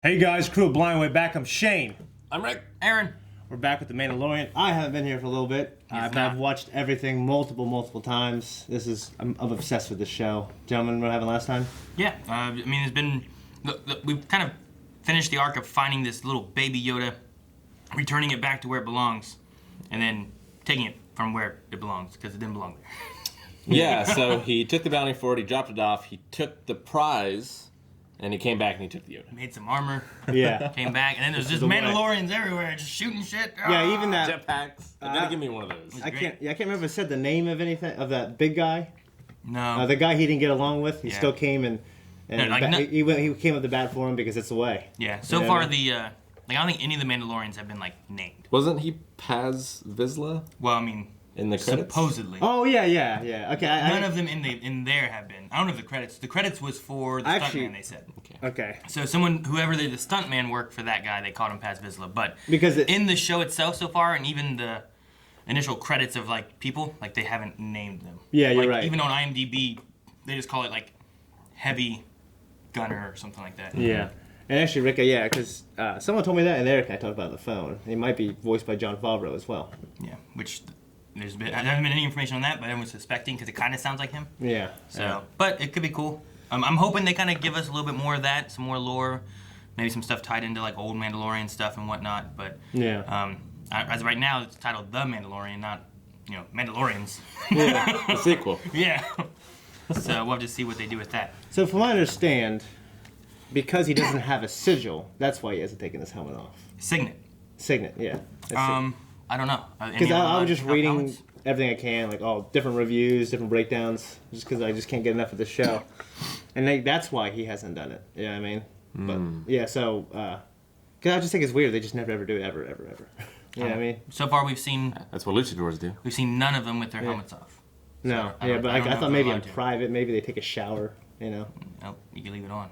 Hey guys, crew of Blind Way back. I'm Shane. I'm Rick. Aaron. We're back with The Mandalorian. I haven't been here for a little bit. I've watched everything multiple times. I'm obsessed with this show. Gentlemen, what happened last time? Yeah, it's been... We've kind of finished the arc of finding this little baby Yoda, returning it back to where it belongs, and then taking it from where it belongs, because it didn't belong there. Yeah, so he took the bounty for it, he dropped it off, he took the prize, and he came back and he took the Yoda. Made some armor. Yeah. Came back, and then there's just Mandalorians everywhere, just shooting shit. Yeah, even that... Jetpacks. They gotta give me one of those. I can't remember if it said the name of anything, of that big guy. No. The guy he didn't get along with, he still came and he came up to bat for him because it's the way. Yeah, so far I don't think any of the Mandalorians have been, named. Wasn't he Paz Vizsla? Well, I mean... In the credits? Supposedly. Oh, yeah. Okay. None of them in there have been. I don't know if the credits... The credits was for the stuntman, they said. Okay. So whoever the stuntman worked for that guy, they called him Paz Vizsla. But because in the show itself so far, and even the initial credits of, people, they haven't named them. Yeah, you're right. Even on IMDb, they just call it, Heavy Gunner or something like that. Yeah. And actually, Rick, because someone told me that, and Eric I talked about it on the phone. He might be voiced by Jon Favreau as well. Yeah, which there hasn't been any information on that, but everyone's suspecting because it kind of sounds like him. Yeah. So, but it could be cool. I'm hoping they kind of give us a little bit more of that, some more lore, maybe some stuff tied into old Mandalorian stuff and whatnot. But yeah, as of right now, it's titled The Mandalorian, not Mandalorians. Yeah, the sequel. Yeah. So we'll have to see what they do with that. So from what I understand, because he doesn't have a sigil, that's why he hasn't taken his helmet off. Signet, yeah. I don't know. Because I was just reading everything I can, all different reviews, different breakdowns, just because I just can't get enough of this show. And that's why he hasn't done it. You know what I mean? But, yeah, so, because I just think it's weird. They just never, ever do it, ever. You know what I mean? So far we've seen... That's what luchadors do. We've seen none of them with their helmets off. No, so but I thought maybe in private, maybe they take a shower, Nope, you can leave it on.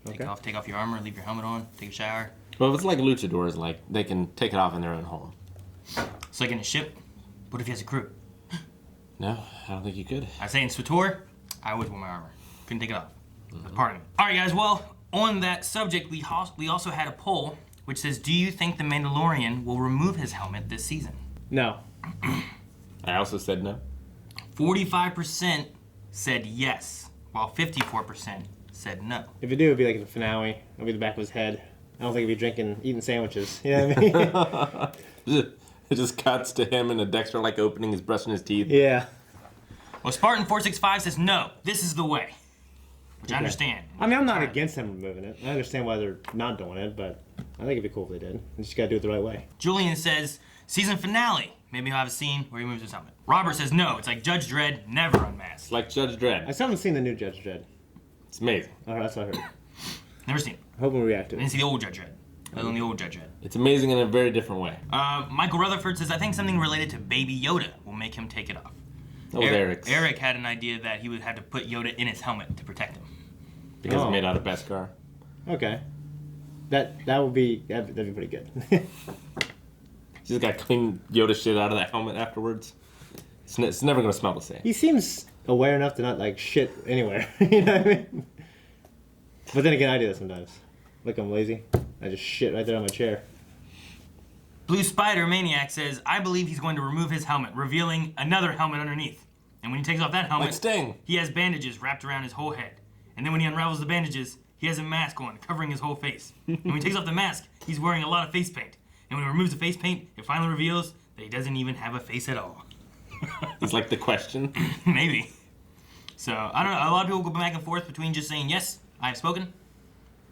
Take off your armor, leave your helmet on, take a shower. Well, if it's like luchadors, they can take it off in their own home. It's like in a ship. What if he has a crew? No, I don't think you could. I say in SWTOR, I always wear my armor. Couldn't take it off. Pardon me. All right, guys. Well, on that subject, we also had a poll which says, do you think the Mandalorian will remove his helmet this season? No. I also said no. 45% said yes, while 54% said no. If you do, it'd be like in the finale. It'll be the back of his head. I don't think he'd be eating sandwiches. You know what I mean? It just cuts to him in a Dexter opening, he's brushing his teeth. Yeah. Well, Spartan465 says no, this is the way. Which I understand. I mean, I'm not against them removing it. I understand why they're not doing it, but I think it'd be cool if they did. You just gotta do it the right way. Julian says, season finale. Maybe he'll have a scene where he removes his helmet. Robert says no, it's like Judge Dredd, never unmasked. It's like Judge Dredd. I still haven't seen the new Judge Dredd. It's amazing. Oh, that's what I heard. Never seen it. Hope we'll react to I it. didn't see the old Judge Dredd. Other than the old Judge Dredd. It's amazing in a very different way. Michael Rutherford says, I think something related to Baby Yoda will make him take it off. That was Eric's. Eric had an idea that he would have to put Yoda in his helmet to protect him. Because it's made out of Beskar. Okay. That'd be pretty good. He's got to clean Yoda shit out of that helmet afterwards. It's never going to smell the same. He seems aware enough to not shit anywhere. You know what I mean? But then again, I do that sometimes. I'm lazy. I just shit right there on my chair. Blue Spider Maniac says, I believe he's going to remove his helmet, revealing another helmet underneath. And when he takes off that helmet, like Sting, he has bandages wrapped around his whole head. And then when he unravels the bandages, he has a mask on, covering his whole face. And when he takes off the mask, he's wearing a lot of face paint. And when he removes the face paint, it finally reveals that he doesn't even have a face at all. He's like the question. Maybe. So, I don't know. A lot of people go back and forth between just saying, yes, I have spoken,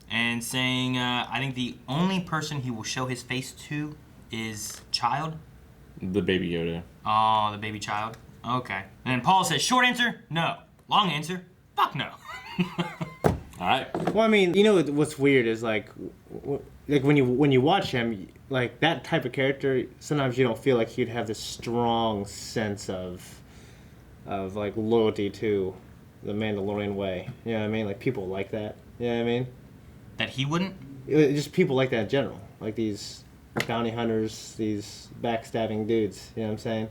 and saying, I think the only person he will show his face to is Child. The Baby Yoda. Oh, the baby child. Okay. And then Paul says, short answer, no. Long answer, fuck no. Alright. Well, I mean, what's weird is when you watch him, that type of character, sometimes you don't feel like he'd have this strong sense of loyalty to the Mandalorian way. You know what I mean? People like that. You know what I mean? That he wouldn't? Just people like that in general. These bounty hunters, these backstabbing dudes. You know what I'm saying?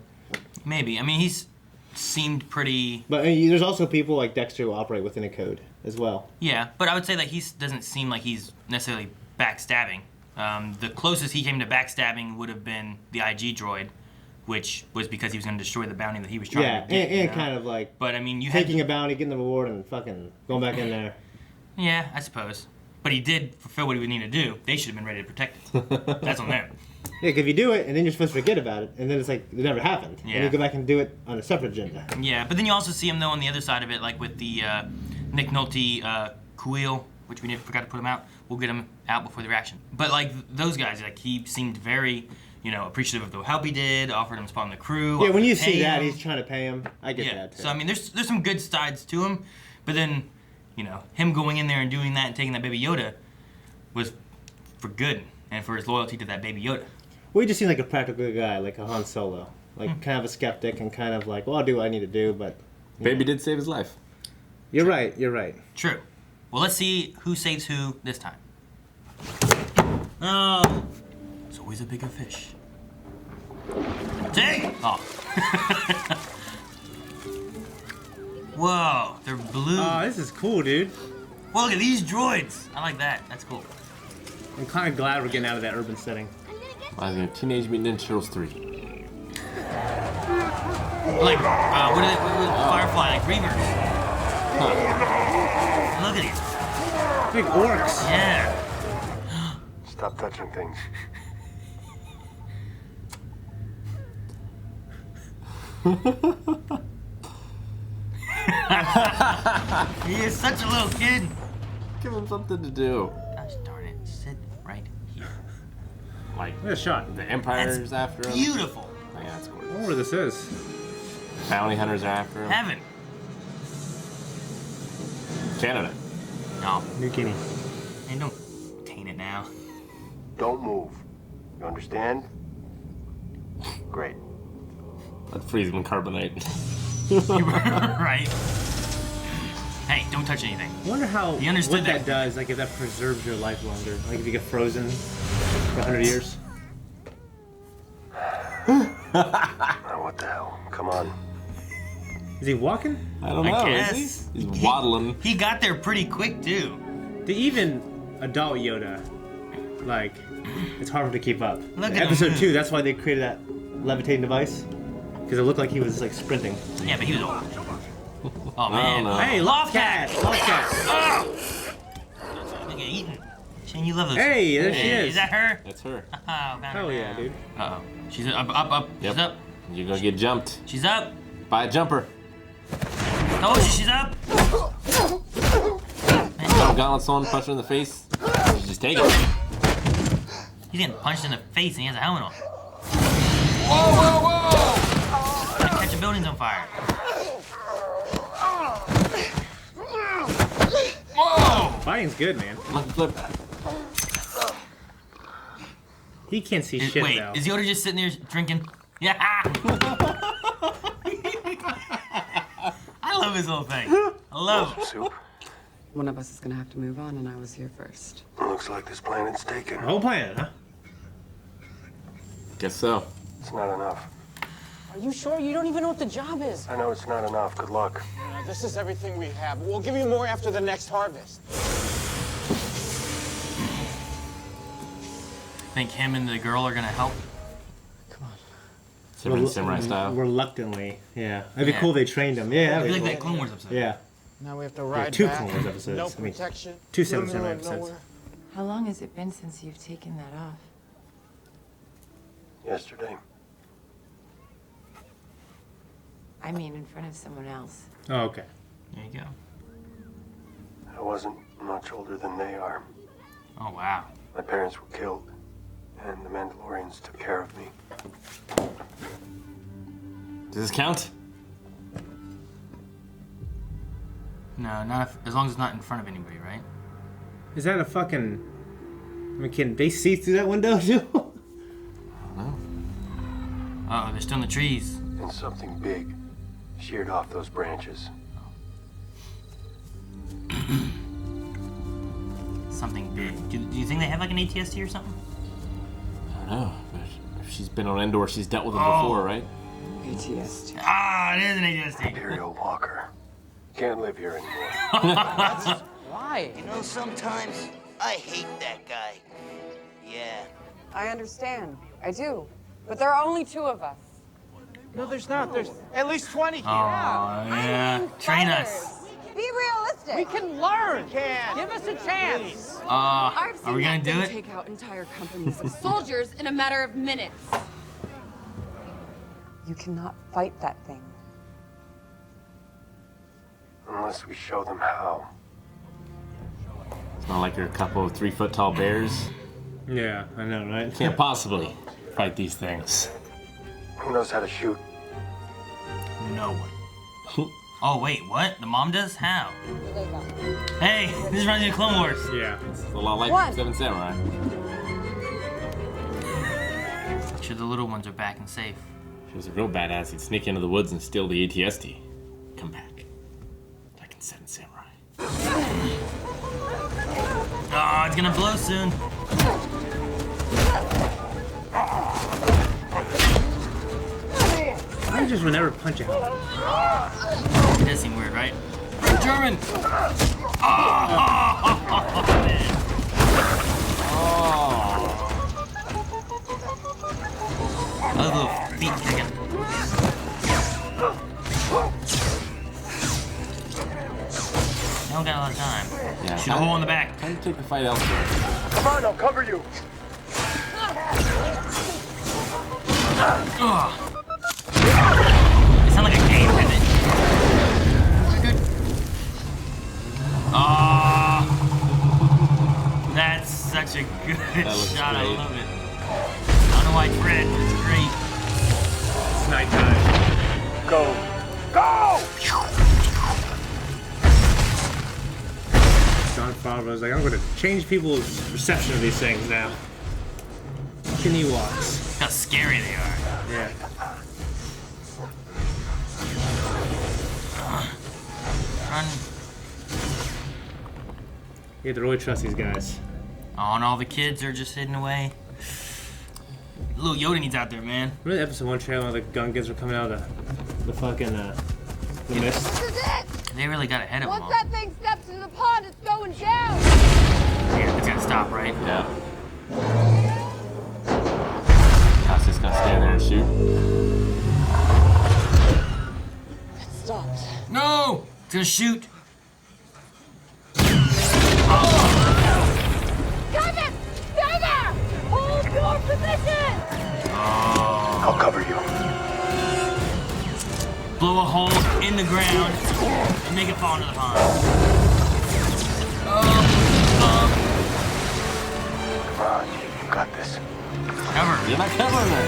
Maybe. I mean, he's seemed pretty... But there's also people like Dexter who operate within a code. as well. Yeah, but I would say that he doesn't seem like he's necessarily backstabbing. The closest he came to backstabbing would have been the IG droid, which was because he was going to destroy the bounty that he was trying to get. And kind of like but I mean, you taking a bounty, getting the reward, and fucking going back in there. Yeah, I suppose. But he did fulfill what he would need to do. They should have been ready to protect it. That's on them. Yeah, 'cause if you do it, and then you're supposed to forget about it, and then it's like it never happened. Yeah. And you go back and do it on a separate agenda. Yeah, but then you also see him, though, on the other side of it, like with the Nick Nolte Kuil, which we forgot to put him out. We'll get him out before the reaction. But, like, those guys, like, he seemed very, appreciative of the help he did, offered him a spot in the crew. Yeah, when you offered to see pay that, him. he's trying to pay him. I get that, too. So, I mean, there's some good sides to him, but then, him going in there and doing that and taking that Baby Yoda was for good and for his loyalty to that Baby Yoda. Well, he just seemed like a practical guy, like a Han Solo. Like, kind of a skeptic and kind of like, well, I'll do what I need to do, but... Baby did save his life. You're right. True. Well, let's see who saves who this time. Oh, it's always a bigger fish. Take! Oh. Whoa, they're blue. Oh, this is cool, dude. Well, look at these droids. I like that. That's cool. I'm kind of glad we're getting out of that urban setting. I was gonna Teenage Mutant Ninja Turtles 3. Like, what are they? Firefly, like Reavers. Huh. Look at these. Big orcs. Yeah. Stop touching things. He is such a little kid. Give him something to do. Gosh darn it. Sit right here. Like, Look at the shot. the Empire's That's after him. beautiful. Oh, yeah, that's I wonder gorgeous. where this is. Bounty hunters are after him. Heaven. Canada. No. New Guinea. Hey, don't taint it now. Don't move. You understand? Great. I'd freeze him in carbonite. Right. Hey, don't touch anything. I wonder how He understood what that that. does, like if that preserves your life longer. Like if you get frozen for 100 years. Now what the hell? Come on. Is he walking? I don't I know. guess. Is he? He's waddling. He got there pretty quick, too. To even adult Yoda, like, it's harder to keep up. Look at him Episode move. 2, that's why they created that levitating device. Because it looked like he was like sprinting. Yeah, but he was old. Oh, man. no. Hey, Lost Cat! Lost Cat! Oh! Look at Eaton. Shane, you love those. Hey, there she is. Is that her? That's her. Oh, found her Hell yeah, now. dude. Uh-oh. She's up. Yep. She's up. You're gonna get jumped She's up. by a jumper. Oh, she's up. Got a gauntlet on, punch her in the face. You just take it. He's getting punched in the face and he has a helmet on. Whoa, whoa, whoa! Like catching buildings on fire. Whoa! Fighting's good, man. Monkey flip. He can't see shit, Wait, though. is Yoda just sitting there drinking? Yeah. I love his whole thing. I love Some it. soup. One of us is gonna have to move on, and I was here first. Looks like this planet's taken. The whole planet, huh? Guess so. It's not enough. Are you sure? You don't even know what the job is. I know it's not enough. Good luck. This is everything we have. We'll give you more after the next harvest. Think him and the girl are gonna help? Samurai samurai style. Reluctantly, yeah. It'd be Yeah. cool if they trained him. Yeah, I that'd feel be like cool. that Clone Wars episode. Yeah. Now we have to ride two back. Clone Wars episodes. No I mean, protection. two Seven No Samurai middle of episodes. nowhere. How long has it been since you've taken that off? Yesterday. I mean, in front of someone else. Oh, okay. There you go. I wasn't much older than they are. Oh wow. My parents were killed, and the Mandalorians took care of me. Does this count? No, not as long as it's not in front of anybody, right? Is that a fucking... I mean, can they see through that window, too? Uh-oh, they're still in the trees. And something big sheared off those branches. Something big. Do you think they have like an ATST or something? I don't know. But if she's been on Endor, she's dealt with it Oh. before, right? ATST. Ah, it is an ATST. Imperial Walker. can't live here anymore. Why? You know, sometimes I hate that guy. Yeah. I understand. I do. But there are only 2 of us. No, there's not. There's at least 20 here. Oh, yeah. Train us. Be realistic. We can learn. We can. Give us a chance. I've seen Are we gonna that do thing it? take out entire companies of soldiers in a matter of minutes. You cannot fight that thing. Unless we show them how. It's not like you're a couple of 3-foot tall bears. Yeah, I know, right? Can't possibly fight these things. Who knows how to shoot? No one. Oh, wait, what? The mom does? How? Hey, this reminds me of Clone Wars. Yeah. It's a lot like What? 7 Samurai. Make sure the little ones are back and safe. If he was a real badass, he'd sneak into the woods and steal the ATST. Come back. Like in 7 Samurai. Oh, it's gonna blow soon. I just would never punch out. It does seem weird, right? German! Oh, little feet kicking. They don't got a lot of time. Yeah. Shoot a hole in the back. Time to take the fight elsewhere. Come on, I'll cover you. Ugh. It sounds like a game pivot. Oh, that's such a good looks shot. I great. love it. I don't know why it's red, but it's great. It's nighttime. Go. Go! John Favreau's like, I'm going to change people's perception of these things now. Fucking Ewoks. How scary they are. Yeah. Run. You have to really trust these guys. Oh, and all the kids are just hidden away. Little Yoda needs out there, man. Remember the episode 1 trailer when the Gungans were coming out of the fucking, the mist? This is it! They really got ahead of them Once all. that thing steps into the pond, it's going down! Yeah, it's gonna stop, right? Yeah. How's just gonna stand there and shoot? Stopped. No! It's gonna shoot. Cover! Cover! Hold your position! I'll cover you. Blow a hole in the ground and make it fall into the pond. Come on, you got this. Cover. You're not covering her.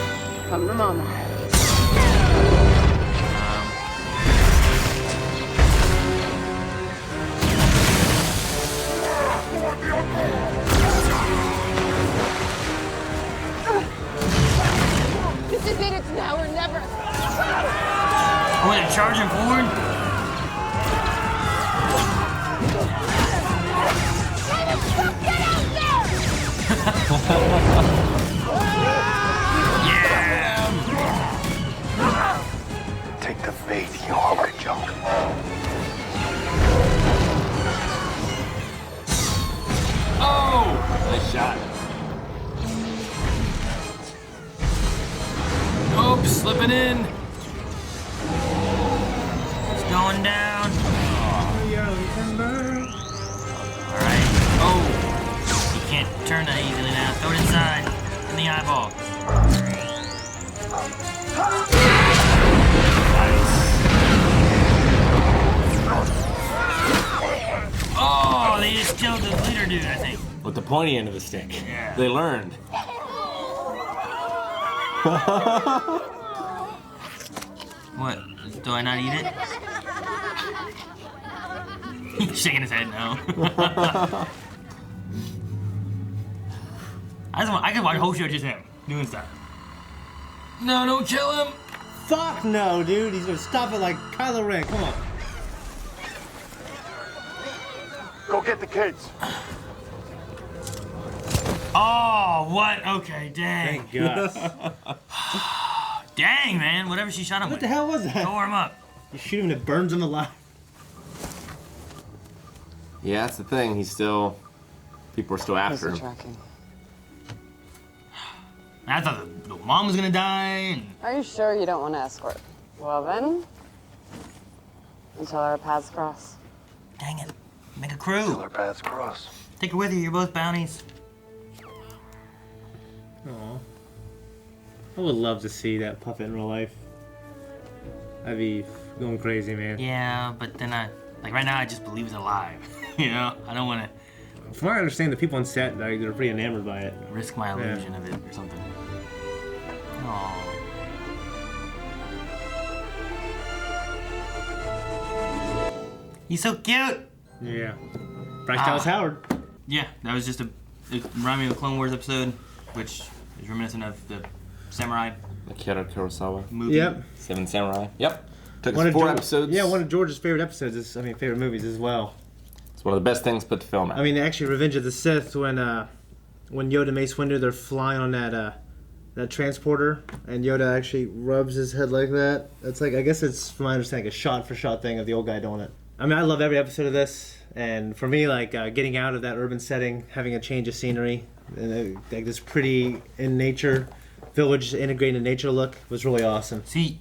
Come to mama. This is it, it's now or never! Oh, they're charging forward? Get out there! Yeah! Take the bait, you hunk of junk. Oh! Nice shot. Oops, slipping in. It's going down. Alright. Oh! You can't turn that easily now. Throw it inside. In the eyeball. Oh, they just killed the leader dude, I think. With the pointy end of the stick. Yeah. They learned. What? Do I not eat it? He's shaking his head no. I could watch a whole show just him doing stuff. No, don't kill him. Fuck no, dude. He's gonna stop it like Kylo Ren. Come on. Go get the kids. Oh, what? Okay, dang. Thank God. Dang, man. Whatever she shot him What with. the hell was that? Tore him up. You shoot him and it burns him alive. Yeah, that's the thing. People are still Who's after he him. tracking? I thought the mom was gonna die. And Are you sure you don't want to escort? Well then, until our paths cross. dang it, make a Till crew. our paths cross. Take her with you. You're both bounties. Aw. I would love to see that puppet in real life. I'd be going crazy, man. Yeah, but then right now I just believe he's alive. You know, I don't want to From what I understand, the people on set, they're pretty enamored by it. risk my Yeah. illusion of it or something. Aww. He's so cute. Yeah. Bryce Dallas Howard. Yeah, that was it reminded me of the Clone Wars episode, which is reminiscent of the samurai Akira Kurosawa. movie. Yep. Seven Samurai. Yep. Took One us of 4 George- episodes. Yeah, one of George's favorite episodes favorite movies as well. It's one of the best things put to film. I mean, actually, Revenge of the Sith, when Yoda and Mace Windu, they're flying on that transporter, and Yoda actually rubs his head like that. It's like, I guess it's, from my understanding, a shot-for-shot thing of the old guy doing it. I mean, I love every episode of this, and for me, like, getting out of that urban setting, having a change of scenery, and like this pretty in nature village integrating a nature look was really awesome. See,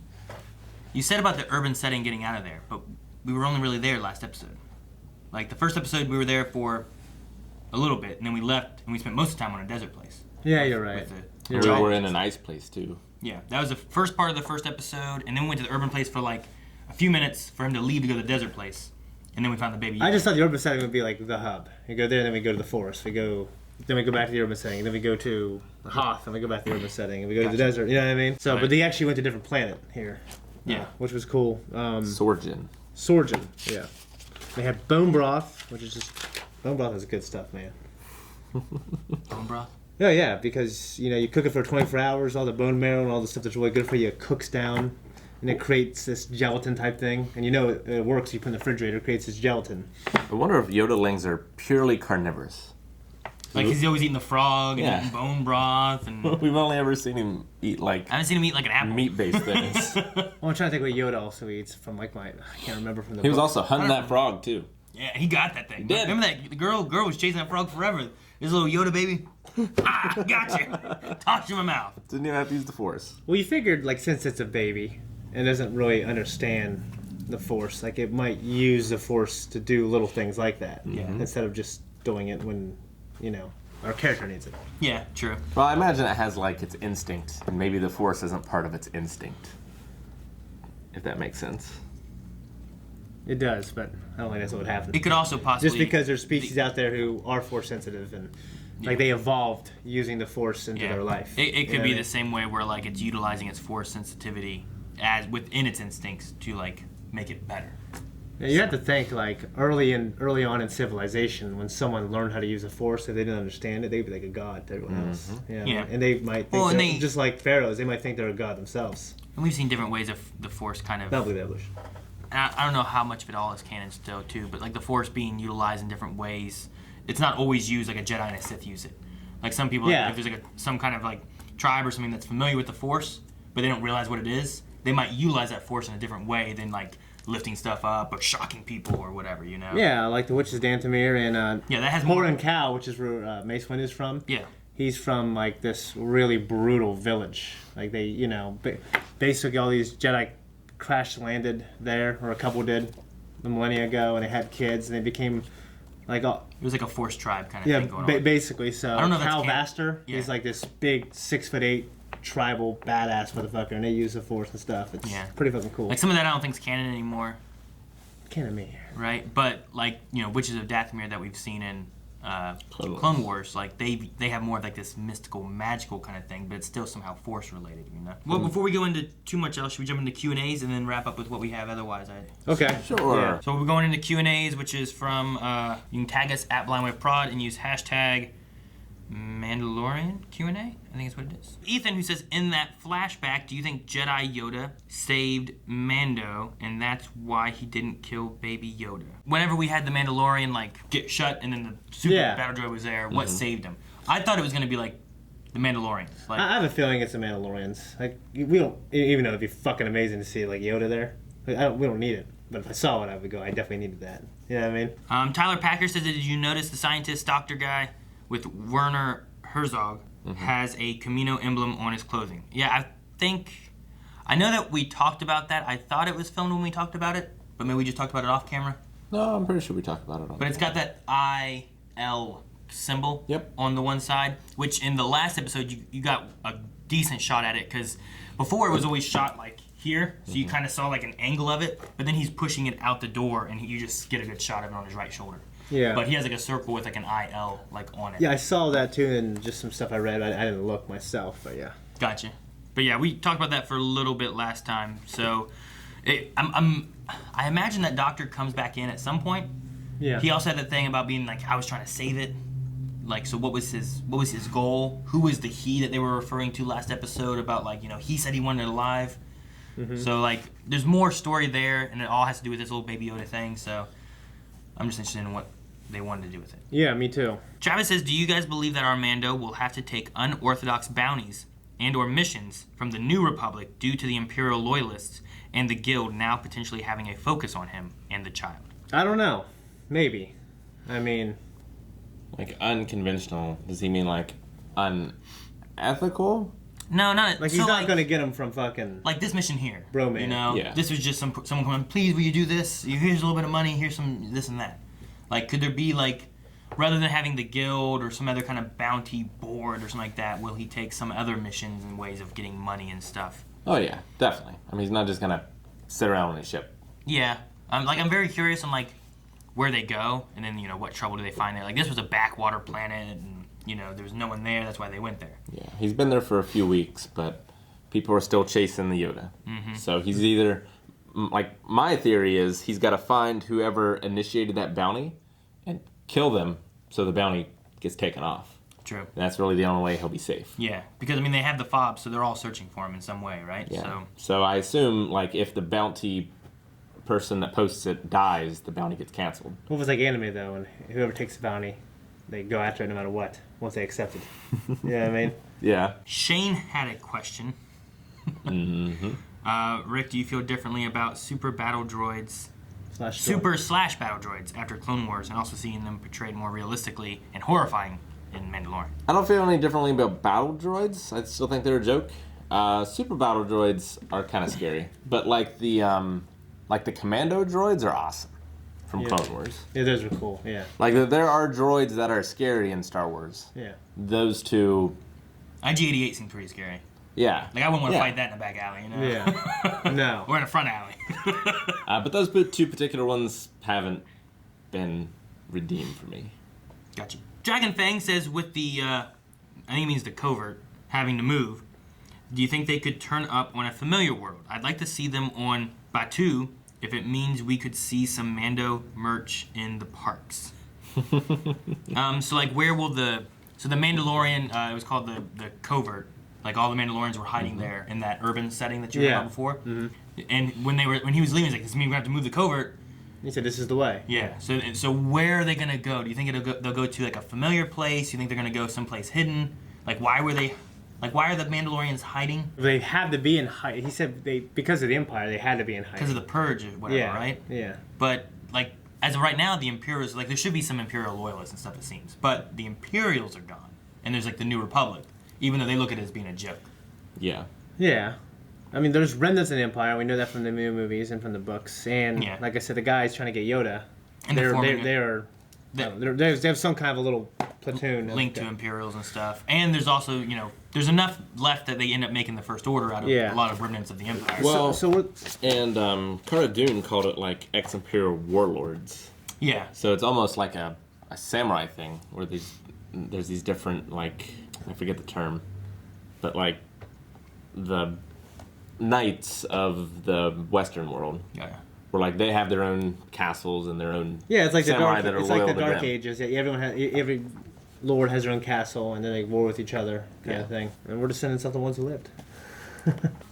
you said about the urban setting getting out of there, but we were only really there last episode. Like the first episode, we were there for a little bit, and then we left, and we spent most of the time on a desert place. Yeah, you're right. With we were in a nice place too. Yeah, that was the first part of the first episode, and then we went to the urban place for like a few minutes for him to leave to go to the desert place, and then we found the baby. I just thought the urban setting would be like the hub. You go there, and then we go to the forest. Then we go back to the urban setting. Then we go to Hoth, and we go back to the urban setting. And we go to the desert. You know what I mean? So, Right. but they actually went to a different planet here. Yeah. Which was cool. Sorjin. Sorjin, yeah. They had bone broth, which is just bone broth is good stuff, man. Bone broth. Yeah, because you cook it for 24 hours. All the bone marrow and all the stuff that's really good for you it cooks down, and it creates this gelatin type thing. And it works. You put it in the refrigerator, it creates this gelatin. I wonder if Yodelings are purely carnivorous. Like he's always eating the frog and Yeah. eating bone broth, and We've only ever seen him eat like I haven't seen him eat like an apple. meat-based things. Well, I'm trying to think what Yoda also eats from I can't remember from the He was book. also hunting that frog too. Yeah, he got that thing. He did. Remember that the girl was chasing that frog forever. This little Yoda baby. Gotcha. Tossed you in my mouth. Didn't even have to use the force. Well, you figured, like, since it's a baby and doesn't really understand the Force, like, it might use the Force to do little things like that. Yeah. Instead of just doing it when, our character needs it. Yeah, true. Well, I imagine it has like its instinct, and maybe the force isn't part of its instinct. If that makes sense. It does, but I don't think that's what would happen. It could also possibly Just because there's species out there who are Force sensitive and, like, they evolved using the Force into their life. It You could know be what I the same way where like it's utilizing its force sensitivity as within its instincts to like make it better. Yeah, you have to think, like, early on in civilization, when someone learned how to use the Force, if they didn't understand it, they'd be like a god to everyone else. Yeah. And they might think, Well, and they- just like pharaohs, they might think they're a god themselves. And we've seen different ways of the force kind of. Not believe evolution. And I don't know how much of it all is canon still too, but like the force being utilized in different ways. It's not always used like a Jedi and a Sith use it. Like some people, Yeah. if there's like some kind of like tribe or something that's familiar with the force, but they don't realize what it is, they might utilize that force in a different way than like lifting stuff up or shocking people or whatever, you know? Yeah, like the Witches of Dathomir and Yeah, that has more. Morin Cow, which is where Mace Windu's from. Yeah. He's from, like, this really brutal village. Like, they, basically all these Jedi crash landed there, or a couple did, a millennia ago, and they had kids, and they became, like, It was like a force tribe kind of thing going on. basically. So I don't know if that's Cal canon. Vaster, Yeah. he's like this big 6'8" tribal badass motherfucker, and they use the Force and stuff. It's Yeah. pretty fucking cool. Like some of that I don't think's canon anymore, Can't me. right? But like Witches of Dathomir that we've seen in Clone Clone Wars, like they have more of like this mystical, magical kind of thing, but it's still somehow force related, you know. Well, before we go into too much else, should we jump into Q&As and then wrap up with what we have otherwise? Okay. Sure. Yeah. So we're going into Q&As, which is from you can tag us at BlindWayProd and use hashtag Mandalorian Q&A, I think is what it is. Ethan, who says, in that flashback, do you think Jedi Yoda saved Mando, and that's why he didn't kill Baby Yoda? Whenever we had the Mandalorian like get shut, and then the super Yeah. battle droid was there, what saved him? I thought it was gonna be like the Mandalorian. Like, I have a feeling it's the Mandalorians. Like, we don't, even though it'd be fucking amazing to see, like, Yoda there. Like, we don't need it. But if I saw it, I would go, I definitely needed that. You know what I mean? Tyler Packer says, did you notice the scientist doctor guy with Werner Herzog has a Camino emblem on his clothing? Yeah, I know that we talked about that. I thought it was filmed when we talked about it, but maybe we just talked about it off camera. No, I'm pretty sure we talked about it. But it's got that IL symbol Yep. on the one side, which in the last episode you got a decent shot at it, because before it was always shot like here, so you kind of saw like an angle of it, but then he's pushing it out the door and you just get a good shot of it on his right shoulder. Yeah. But he has like a circle with like an IL like on it. Yeah, I saw that too, and just some stuff I read. I didn't look myself, but yeah. Gotcha. But yeah, we talked about that for a little bit last time. So I imagine that Doctor comes back in at some point. Yeah. He also had that thing about being like, I was trying to save it. Like, so what was his goal? Who was the he that they were referring to last episode about, like, you know, he said he wanted it alive. So like there's more story there, and it all has to do with this little Baby Yoda thing. So I'm just interested in what they wanted to do with it. Yeah, me too. Travis says, do you guys believe that our Mando will have to take unorthodox bounties and or missions from the New Republic due to the Imperial loyalists and the Guild now potentially having a focus on him and the child? I don't know. Maybe. I mean, Like unconventional. Does he mean like unethical? No, not like so he's not like, gonna get him from fucking. like this mission here. Bro, man. You know, Yeah. this was just someone coming, please, will you do this? Here's a little bit of money, here's some this and that. Like, could there be like, rather than having the Guild or some other kind of bounty board or something like that, will he take some other missions and ways of getting money and stuff? Oh yeah, definitely. I mean, he's not just gonna sit around on his ship. Yeah, I'm very curious on like where they go, and then, you know, what trouble do they find there? Like, this was a backwater planet, and, you know, there was no one there. That's why they went there. Yeah, he's been there for a few weeks, but people are still chasing the Yoda. So he's either, like, my theory is he's got to find whoever initiated that bounty and kill them so the bounty gets taken off. True. And that's really the only way he'll be safe. Yeah, because I mean they have the fob, so they're all searching for him in some way, right? Yeah. So I assume, like, if the bounty person that posts it dies, the bounty gets canceled. What was like anime though, and whoever takes the bounty, they go after it no matter what, once they accept it. You know what I mean? Yeah. Shane had a question. Rick, do you feel differently about super battle droids, /battle droids after Clone Wars, and also seeing them portrayed more realistically and horrifying in Mandalorian? I don't feel any differently about battle droids. I still think they're a joke. Super battle droids are kind of scary, but like the commando droids are awesome from Clone Wars. Yeah, those are cool. Yeah. Like there are droids that are scary in Star Wars. Yeah. Those two. IG-88 seemed pretty scary. Yeah. Like I wouldn't want to Yeah. fight that in a back alley, you know? Yeah. No. Or in a front alley. But those two particular ones haven't been redeemed for me. Gotcha. Dragon Fang says with the, I think he means the covert, having to move, do you think they could turn up on a familiar world? I'd like to see them on Batuu if it means we could see some Mando merch in the parks. So like where will the Mandalorian, it was called the covert, like all the Mandalorians were hiding there in that urban setting that you heard about before. And when he was leaving, he's like, this means we're going to have to move the covert. He said, "This is the way." Yeah. So where are they gonna go? Do you think they'll go to like a familiar place? Do you think they're gonna go someplace hidden? Like why are the Mandalorians hiding? They had to be in hiding. He said because of the Empire, they had to be in hiding. Because of the purge or whatever, right? Yeah. But like as of right now, the Imperials, like there should be some Imperial loyalists and stuff, it seems. But the Imperials are gone, and there's like the New Republic, even though they look at it as being a joke. Yeah. Yeah. I mean, there's remnants in the Empire. We know that from the new movies and from the books. And like I said, the guys trying to get Yoda, And they have some kind of a little platoon linked to Imperials and stuff. And there's also, there's enough left that they end up making the First Order out of a lot of remnants of the Empire. Well, Cara Dune called it like ex-Imperial warlords. Yeah. So it's almost like a samurai thing where there's these different, like, I forget the term, but like the knights of the Western world. Yeah. Where like they have their own castles and their own it's like samurai the that are Dark, loyal like the to Dark them. Ages. Yeah, every lord has their own castle, and then they war with each other, kind of thing. And we're descendants of the ones who lived.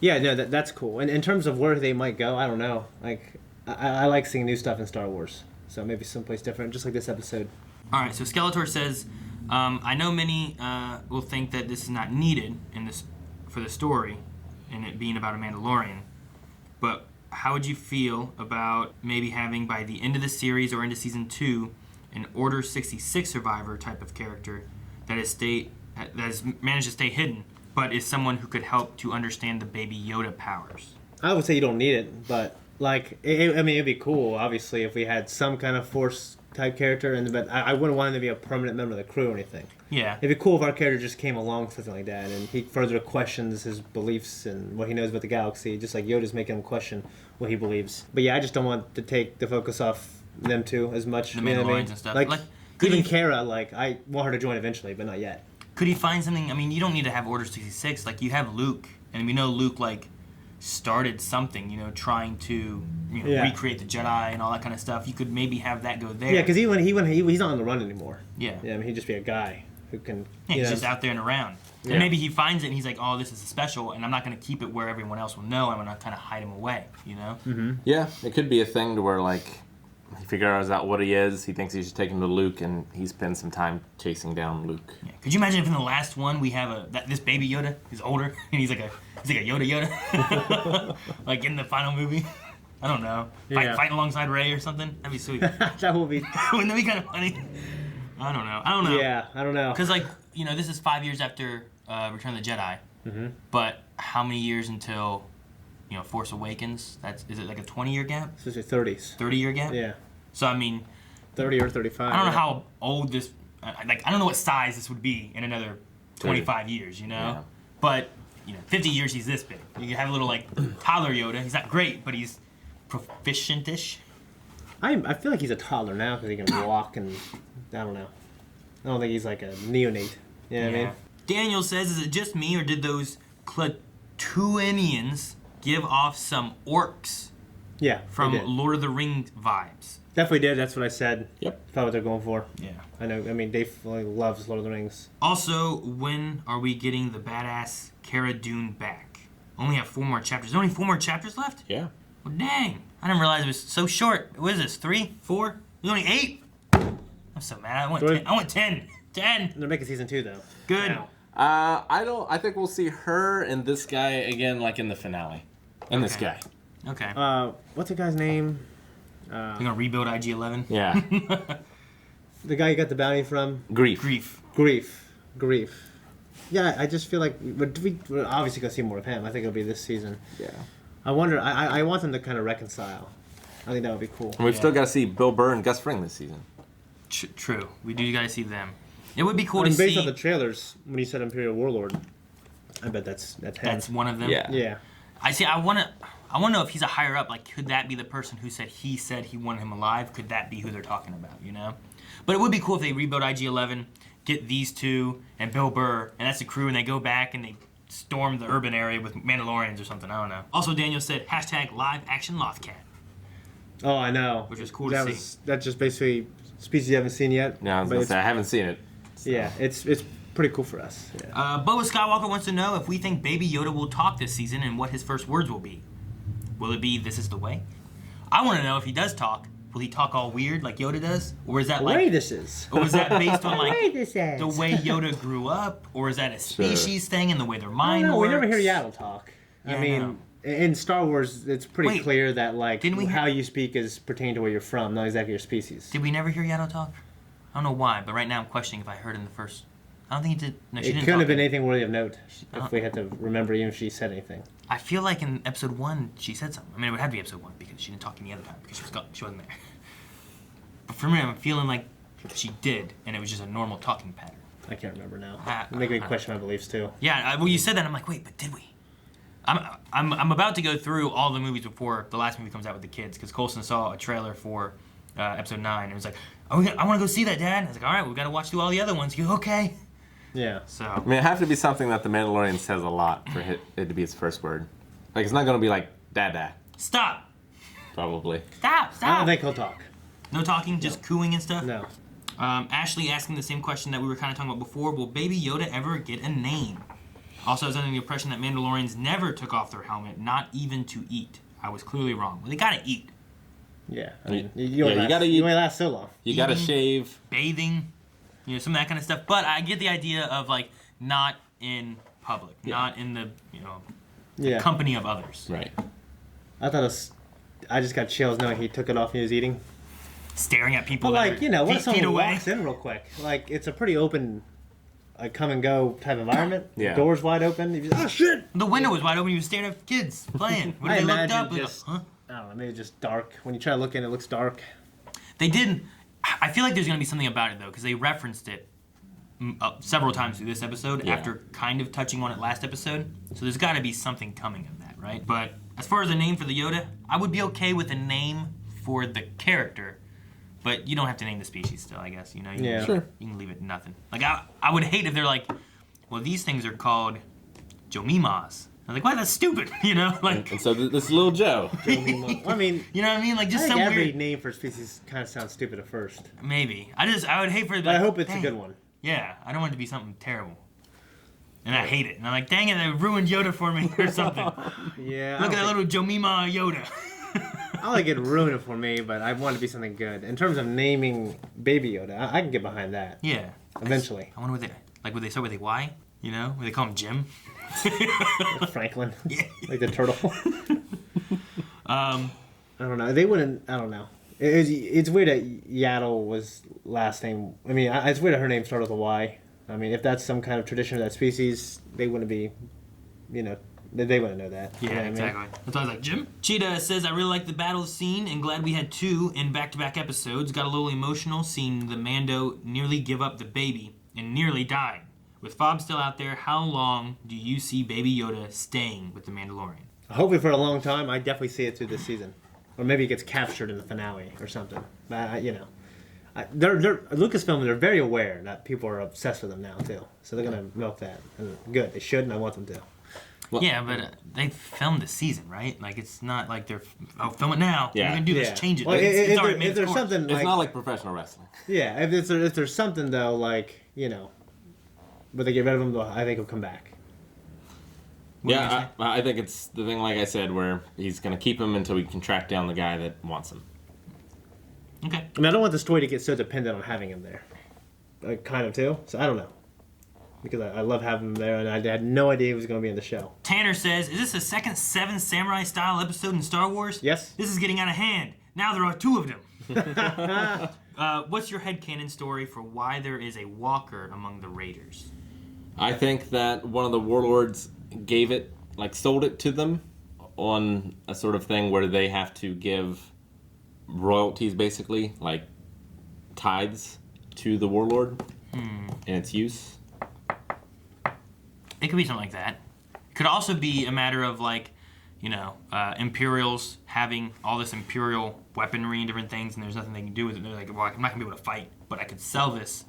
Yeah, no, that's cool. And in terms of where they might go, I don't know. Like, I like seeing new stuff in Star Wars, so maybe someplace different, just like this episode. All right, so Skeletor says, I know many will think that this is not needed for the story, and it being about a Mandalorian, but how would you feel about maybe having, by the end of the series or into season 2, an Order 66 survivor type of character that has managed to stay hidden, but is someone who could help to understand the Baby Yoda powers? I would say you don't need it, but like, it'd be cool, obviously, if we had some kind of Force type character, but I wouldn't want him to be a permanent member of the crew or anything. Yeah. It'd be cool if our character just came along with something like that, and he further questions his beliefs and what he knows about the galaxy, just like Yoda's making him question what he believes. But yeah, I just don't want to take the focus off them two as much. The you know what I mean? Mandalorians and stuff. Like could even he, Kara, like I want her to join eventually, but not yet. could he find something? I mean, you don't need to have Order 66. Like, you have Luke, and we know Luke, like, started something, trying to recreate the Jedi and all that kind of stuff. You could maybe have that go there. Yeah, because he's not on the run anymore. Yeah. Yeah, I mean, he'd just be a guy who can. Yeah, he's just out there and around. Yeah. And maybe he finds it and he's like, oh, this is special, and I'm not going to keep it where everyone else will know. I'm going to kind of hide him away, Mm-hmm. Yeah, it could be a thing to where, like, he figures out what he is, he thinks he should take him to Luke, and he spends some time chasing down Luke. Yeah. Could you imagine if in the last one we have this Baby Yoda? He's older, and he's like a Yoda. Like in the final movie? I don't know. Fighting alongside Rey or something? That'd be sweet. That would be. Wouldn't that be kind of funny? I don't know. Yeah, I don't know. Because, like, this is 5 years after Return of the Jedi. Mm-hmm. But how many years until, Force Awakens? Is it like a 20-year gap? It's just 30s. 30-year gap? Yeah. So, I mean... 30 or 35. I don't know yeah. how old this... I don't know what size this would be in another 25 years, Yeah. But, 50 years, he's this big. You have a little, like, toddler Yoda. He's not great, but he's proficient-ish. I feel like he's a toddler now because he can walk and... I don't know. I don't think he's like a neonate. You know what I mean? Daniel says, is it just me, or did those Klatooinians give off some orcs Yeah, from they did. Lord of the Rings vibes? Definitely did. That's what I said. Yep. Probably what they're going for. Yeah. I know. I mean, Dave loves Lord of the Rings. Also, when are we getting the badass Cara Dune back? Only have 4 more chapters. There's only 4 more chapters left? Yeah. Well, dang. I didn't realize it was so short. What is this, 3, 4? There's only 8? I'm so mad. I want 10. 10. They're making season 2 though. Good. Now. I think we'll see her and this guy again, like in the finale. And this guy. Okay. What's the guy's name? They're going to rebuild IG-11? Yeah. The guy you got the bounty from? Grief. Grief. Yeah, I just feel like we're obviously gonna see more of him. I think it'll be this season. Yeah. I wonder. I want them to kind of reconcile. I think that would be cool. And we've still got to see Bill Burr and Gus Fring this season. True. We do got to see them. It would be cool And to based see. on the trailers, when he said Imperial Warlord, I bet that's him. That's one of them. Yeah. Yeah. I see. I want to know if he's a higher up. Like, could that be the person who said he wanted him alive? Could that be who they're talking about? But it would be cool if they rebuild IG-11, get these two and Bill Burr, and that's the crew, and they go back and they storm the urban area with Mandalorians or something. I don't know. Also, Daniel said #live action Lothcat. Oh, I know. Which is cool to see. That's just basically species you haven't seen yet. No, I was but gonna say I haven't seen it. So. Yeah, it's pretty cool for us. Yeah. Boa Skywalker wants to know if we think Baby Yoda will talk this season and what his first words will be. Will it be, "This is the way"? I want to know if he does talk. Will he talk all weird like Yoda does? Or is that like... way this is. Or is that based on like way this is. the way Yoda grew up? Or is that a species thing and the way their mind No, works? we never hear Yaddle talk. Yeah, I mean, in Star Wars, it's pretty Wait, clear that like didn't we how you speak is pertaining to where you're from, not exactly your species. Did we never hear Yaddle talk? I don't know why, but right now I'm questioning if I heard in the first... I don't think he did. No, she It didn't couldn't talk. have been anything worthy of note Uh-huh. if we had to remember even if she said anything. I feel like in episode 1 she said something. I mean, it would have to be episode 1 because she didn't talk any other time because she wasn't there. But for me, I'm feeling like she did, and it was just a normal talking pattern. I can't remember now. I- Make me question my beliefs too. Yeah, well, you said that. I'm like, wait, but did we? I'm about to go through all the movies before the last movie comes out with the kids because Colson saw a trailer for episode 9 and was like, I want to go see that, Dad. I was like, all right, we've got to watch through all the other ones. You go, okay? Yeah. So I mean, it have to be something that the Mandalorian says a lot for it to be his first word. Like, it's not gonna be like "dada," stop, probably. stop. I don't think he'll talk. No talking, just cooing and stuff. No. Ashley asking the same question that we were kind of talking about before. Will Baby Yoda ever get a name? Also, I was under the impression that Mandalorians never took off their helmet, not even to eat. I was clearly wrong. Well, they gotta eat. Yeah. I mean, Yeah, you you gotta eat. You only last so long. You gotta Eating. shave. Bathing, some of that kind of stuff. But I get the idea of like not in public, not in the Yeah. company of others. Right. I thought I just got chills knowing he took it off and he was eating. Staring at people. But like, you know, what if feet someone away? walks in real quick? Like, it's a pretty open, like, come and go type environment. Yeah. Doors wide open. You just, oh shit! The window was wide open. He was staring at kids playing. What if they looked up? just, Huh? I don't know, maybe just dark. When you try to look in, it looks dark. They did. I feel like there's gonna be something about it though, because they referenced it several times through this episode after kind of touching on it last episode. So there's got to be something coming of that, right? But as far as a name for the Yoda, I would be okay with a name for the character, but you don't have to name the species still, I guess. You know, Yeah. Sure. You can leave it nothing. Like I would hate if they're like, well, these things are called Jomimas. I'm like, why? That's stupid, you know? Like, And so this is little Joe. I mean, you know what I mean? Like I just think some every weird. name for a species kind of sounds stupid at first. Maybe. I would hate for it. But I hope it's a good one. Yeah, I don't want it to be something terrible. And I hate it. And I'm like, dang it, they ruined Yoda for me or something. Yeah. Look at that little Jomima Yoda. I don't like it ruin it for me, but I want it to be something good. In terms of naming Baby Yoda, I can get behind that. Yeah. Eventually. I wonder what would they start with a Y? You know? Would they call him Jim? Franklin. Yeah. Like the turtle. I don't know. They wouldn't. I don't know. It's weird that Yaddle was last name. I mean, it's weird that her name started with a Y. I mean, if that's some kind of tradition of that species, they wouldn't be, you know, they wouldn't know that. You Yeah, know what I mean? exactly. That's why I was like, Jim? Cheetah says, I really like the battle scene and glad we had 2 in back-to-back episodes. Got a little emotional seeing the Mando nearly give up the baby and nearly died. With Fob still out there, how long do you see Baby Yoda staying with the Mandalorian? Hopefully for a long time. I definitely see it through this season. Or maybe it gets captured in the finale or something. But, you know. Lucasfilm, they're very aware that people are obsessed with them now, too. So they're going to milk that. And good. They should, and I want them to. Well, Yeah, but they filmed the season, right? Like, it's not like they're, film it now. Yeah. We're going to do Yeah. this, change it. Well, Like, it's if already made if its there's course. something It's like... not like professional wrestling. Yeah, if there's something, though, like, you know, but they get rid of him, I think he'll come back. What do you Yeah, I think it's the thing, like I said, where he's going to keep him until we can track down the guy that wants him. Okay. I mean, I don't want the story to get so dependent on having him there. Kind of, too. So, I don't know. Because I love having him there, and I had no idea he was going to be in the show. Tanner says, is this a second Seven Samurai style episode in Star Wars? Yes. This is getting out of hand. Now there are 2 of them. What's your headcanon story for why there is a walker among the Raiders? I think that one of the warlords gave it, like sold it to them on a sort of thing where they have to give royalties, basically, like tithes to the warlord in its use. It could be something like that. Could also be a matter of like, you know, Imperials having all this Imperial weaponry and different things, and there's nothing they can do with it. They're like, well, I'm not gonna be able to fight, but I could sell this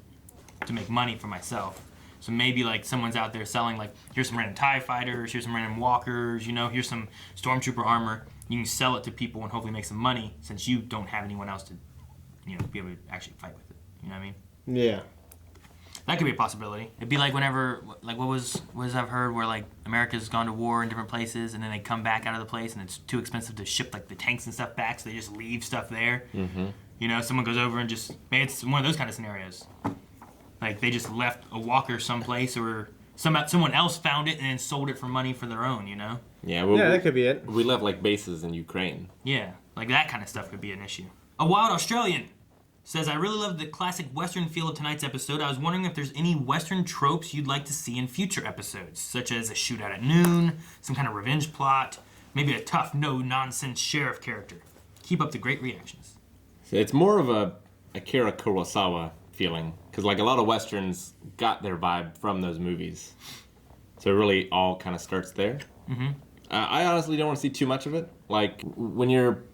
to make money for myself. So maybe like someone's out there selling like, here's some random TIE fighters, here's some random walkers, you know, here's some stormtrooper armor. You can sell it to people and hopefully make some money since you don't have anyone else to, you know, be able to actually fight with it. You know what I mean? Yeah. That could be a possibility. It'd be like whenever, like what was I've heard where like America's gone to war in different places and then they come back out of the place and it's too expensive to ship like the tanks and stuff back, so they just leave stuff there. Mm-hmm. You know, someone goes over and just, maybe it's one of those kind of scenarios. Like they just left a walker someplace or someone else found it and then sold it for money for their own, you know? Yeah, well, Yeah, that could be it. we left like bases in Ukraine. Yeah, like that kind of stuff could be an issue. A Wild Australian says, I really loved the classic Western feel of tonight's episode. I was wondering if there's any Western tropes you'd like to see in future episodes, such as a shootout at noon, some kind of revenge plot, maybe a tough, no-nonsense sheriff character. Keep up the great reactions. So it's more of a Akira Kurosawa feeling, because like a lot of Westerns got their vibe from those movies. So it really all kind of starts there. Mm-hmm. I honestly don't want to see too much of it. Like, when you're